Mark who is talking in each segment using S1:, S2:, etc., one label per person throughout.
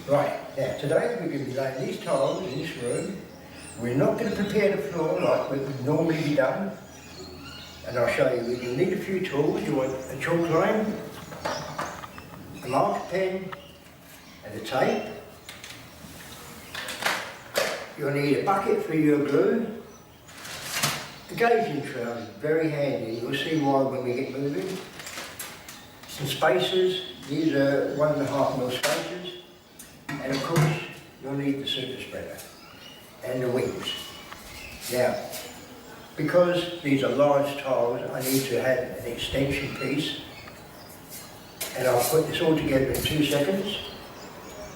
S1: Right, now today we're going to be laying these tiles in this room. We're not going to prepare the floor like we would normally be done. And I'll show you, we're going to need a few tools. You want a chalk line, a marker pen and a tape. You'll need a bucket for your glue. The gauging trowel is very handy, you'll see why when we get moving. Some spacers, these are 1.5mm spacers. And of course, you'll need the super spreader and the wings. Now, because these are large tiles, I need to have an extension piece. And I'll put this all together in 2 seconds.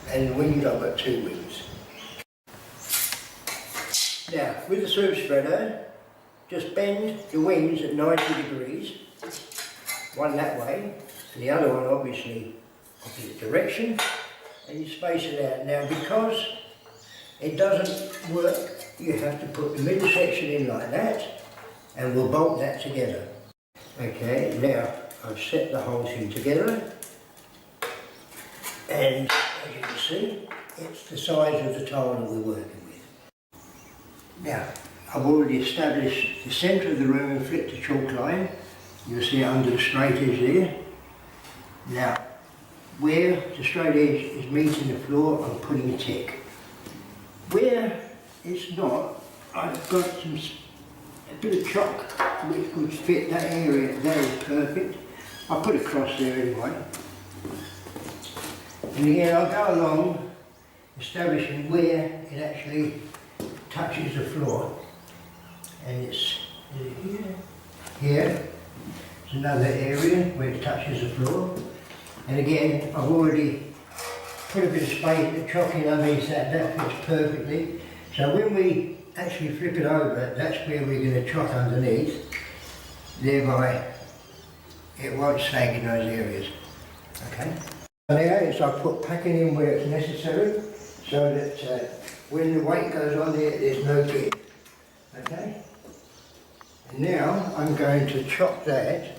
S1: And the wings, I've got 2 wings. Now, with the super spreader, just bend the wings at 90 degrees. One that way, and the other one obviously opposite direction. And you space it out. Now, because it doesn't work, you have to put the middle section in like that, and we'll bolt that together. Okay, now I've set the whole thing together, and as you can see, it's the size of the tile that we're working with. Now, I've already established the centre of the room and flipped the chalk line. You'll see it under the straight edge there. Now, where the straight edge is meeting the floor, I'm putting a tick. Where it's not, I've got a bit of chalk which would fit that area. That is perfect. I'll put a cross there anyway. And again, I'll go along establishing where it actually touches the floor. And it's here. There's another area where it touches the floor. And again, I've already put a bit of space, chalk in underneath that fits perfectly. So when we actually flip it over, that's where we're going to chalk underneath. Thereby, it won't sag in those areas. Okay? Now is I put packing in where it's necessary, so that when the weight goes on there, there's no give. Okay? And now I'm going to chop that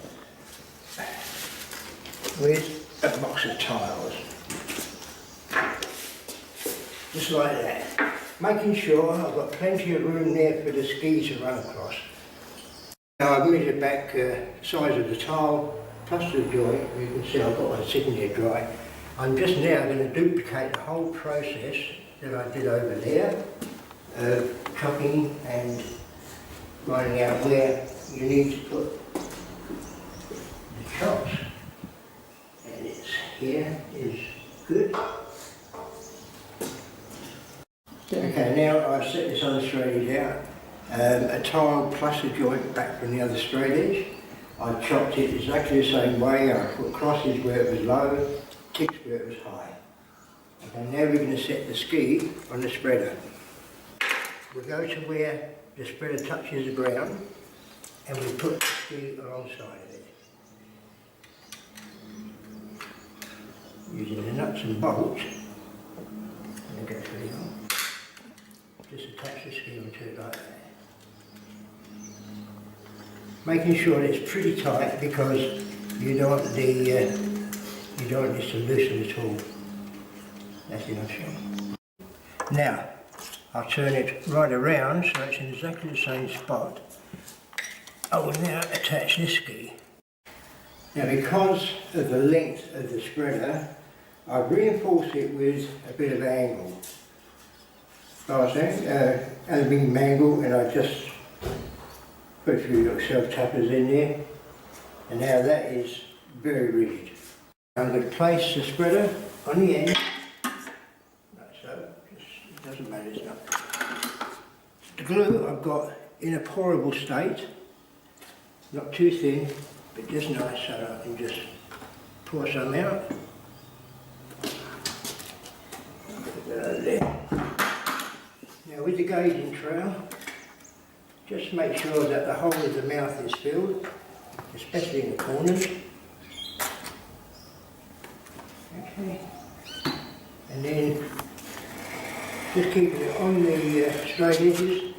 S1: with a box of tiles, just like that, making sure I've got plenty of room there for the skis to run across. Now I've measured back the size of the tile plus the joint. You can see I've got one sitting there dry. I'm just now going to duplicate the whole process that I did over there of chopping and finding out where you need to put the chops. Here is good. Okay, now I've set this other straight edge out. A tile plus a joint back from the other straight edge. I chopped it exactly the same way. I put crosses where it was low, ticks where it was high. Okay, now we're going to set the ski on the spreader. We'll go to where the spreader touches the ground and we put the ski alongside of it. Using the nuts and bolts, and go through the hole. Just attach the ski onto it like that. Making sure it's pretty tight because you don't want the you don't want this to loosen at all. That's enough shot. Now I'll turn it right around so it's in exactly the same spot. I will now attach this ski. Now, because of the length of the spreader, I've reinforced it with a bit of angle. Aluminium angle, and I just put a few little self-tappers in there, and now that is very rigid. I'm going to place the spreader on the end, like so. It doesn't matter, it's not. The glue I've got in a pourable state, not too thin, but just nice, so I can just pour some out. Put that over there. Now with the gauging trowel, just make sure that the whole of the mouth is filled, especially in the corners. Okay. And then just keeping it on the straight edges.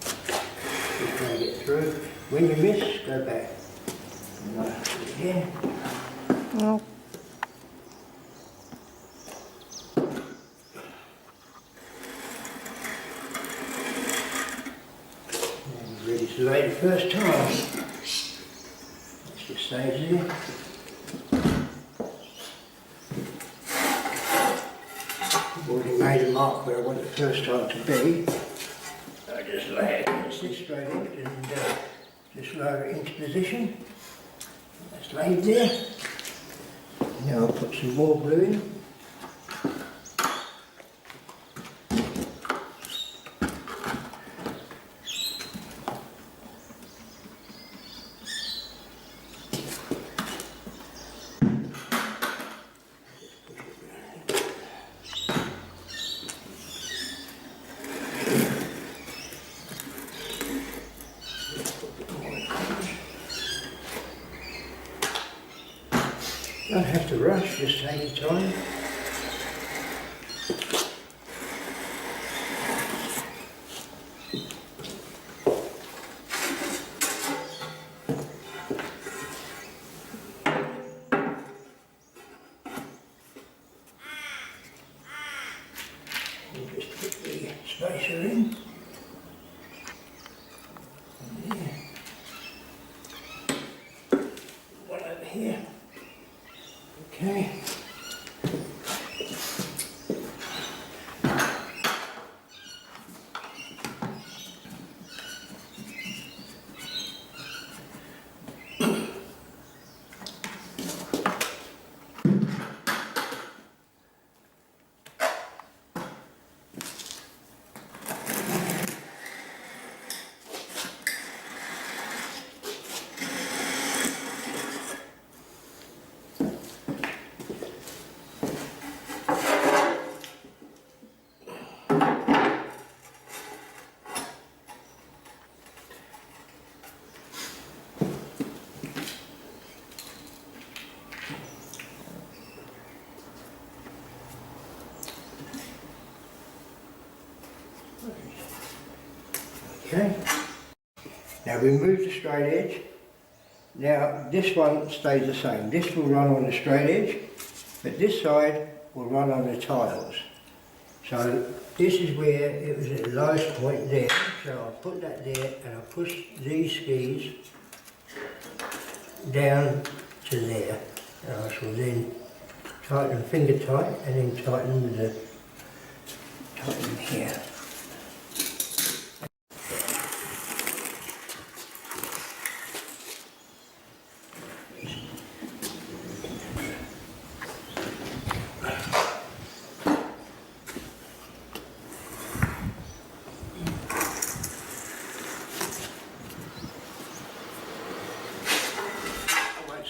S1: Just try to get through. When you miss, go back. And again.
S2: No.
S1: lay the first tile. It just stays there. I've already made a mark where I want the first tile to be. I just lay it against this straight edge and just lower it into position. That's laid there. Now I'll put some more glue in. Don't have to rush, just take your time. And just put the spacer in. And there. One over here. Okay. Okay. Now we move the straight edge. Now this one stays the same. This will run on the straight edge, but this side will run on the tiles. So this is where it was at the lowest point there. So I'll put that there and I'll push these skis down to there. And I shall then tighten finger tight and then tighten with the tighten here.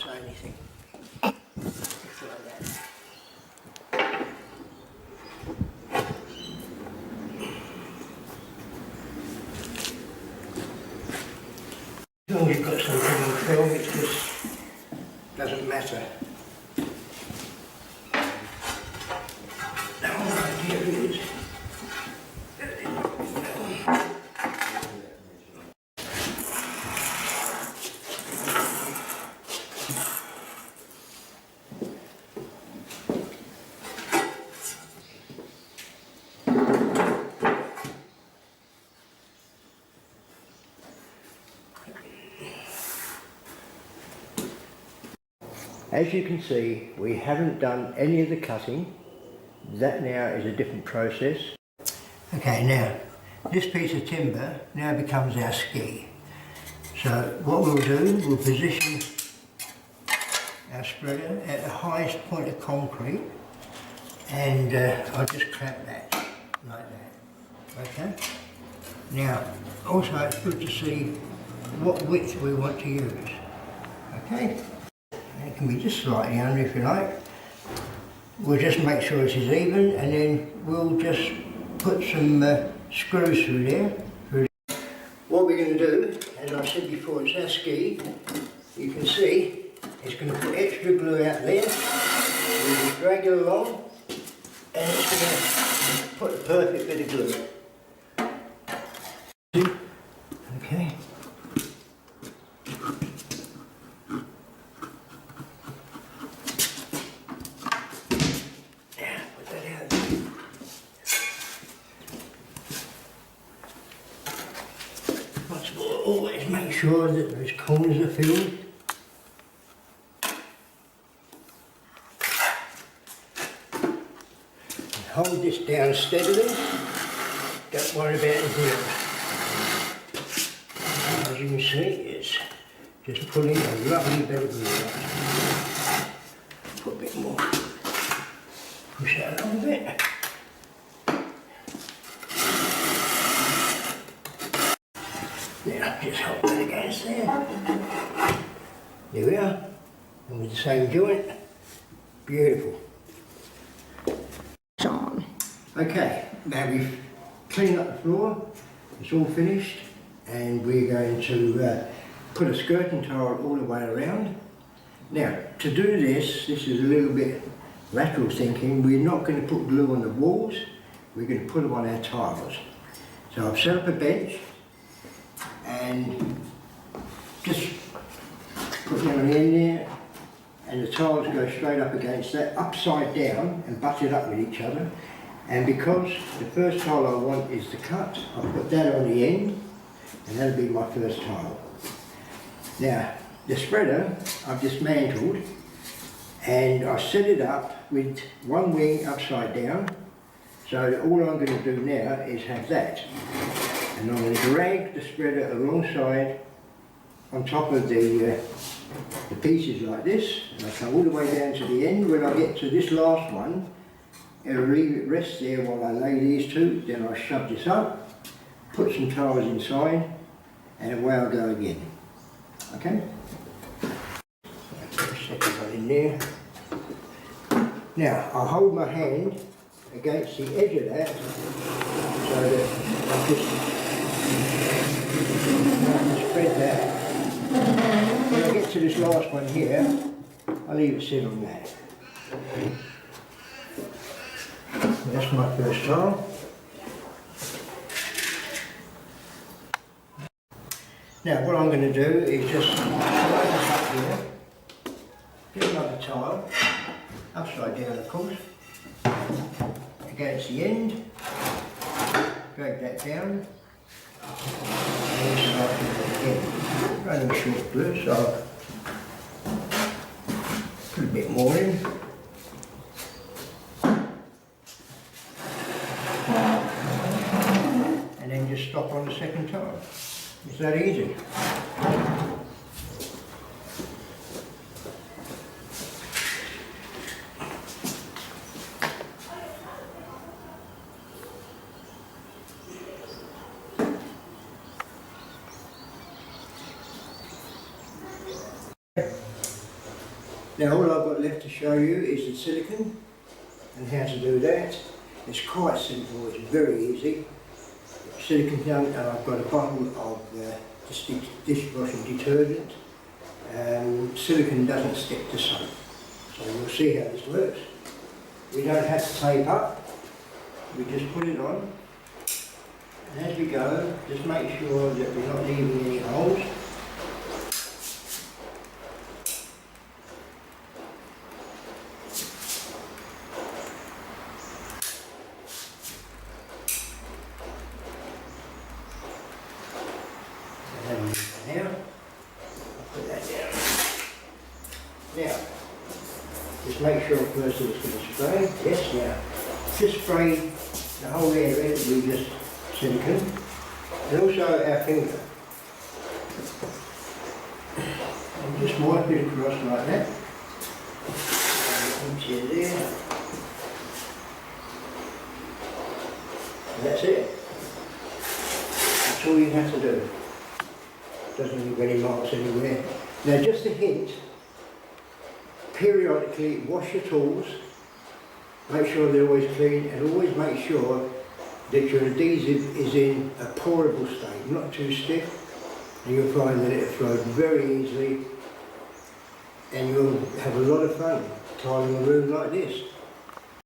S1: Anything. Just like that. As long as you've got something on film, it just doesn't matter. Now, the idea is as you can see, we haven't done any of the cutting. That now is a different process. Okay, now, this piece of timber now becomes our ski. So what we'll do, we'll position our spreader at the highest point of concrete and I'll just clamp that, like that. Okay? Now, also it's good to see what width we want to use. Okay? It can be just slightly under if you like. We'll just make sure it is even and then we'll just put some screws through there. What we're going to do, as I said before, it's our ski. You can see it's going to put extra glue out there. We'll just drag it along and it's going to put the perfect bit of glue. Okay. Always make sure that those corners are filled. And hold this down steadily. Don't worry about anything else. As you can see, it's just pulling a lovely bit of glue out. Put a bit more. Push that a little bit. Now just hold that against there. There we are. And with the same joint. Beautiful.
S2: John.
S1: Okay, now we've cleaned up the floor. It's all finished. And we're going to put a skirting tile all the way around. Now, to do this is a little bit lateral thinking. We're not going to put glue on the walls. We're going to put them on our tiles. So I've set up a bench. And just put them on the end there, and the tiles go straight up against that, upside down and butted up with each other. And because the first tile I want is the cut, I'll put that on the end, and that'll be my first tile. Now, the spreader I've dismantled, and I set it up with one wing upside down, so that all I'm going to do now is have that. And I'm going to drag the spreader alongside on top of the pieces like this, and I come all the way down to the end. When I get to this last one, I'll leave it rest there while I lay these two, then I shove this up, put some tiles inside, and away I'll go again. Okay? Put the second one in there. Now, I'll hold my hand against the edge of that, so that I just spread that. When I get to this last one here, I'll leave it sit on that. That's my first tile. Now what I'm going to do is just slide this up here, get another tile, upside down of course, against the end, drag that down, and start it again. Running short glue, so I'll put a bit more in. And then just stop on the second tile. It's that easy. Now all I've got left to show you is the silicone and how to do that. It's quite simple, it's very easy. Silicone done, and I've got a bottle of dishwashing detergent. Silicone doesn't stick to soap, so you'll see how this works. We don't have to tape up, we just put it on, and as we go, just make sure that we're not leaving any holes. Now, I'll put that down. Now, just make sure first that it's going to spray. Yes, now, just spray the whole area with just silicone, and also our finger. And just wipe it across like that. And into there. And that's it. That's all you have to do. Doesn't leave any marks anywhere. Now just a hint, periodically wash your tools, make sure they're always clean, and always make sure that your adhesive is in a pourable state, not too stiff, and you'll find that it'll flow very easily, and you'll have a lot of fun tiling a room like this.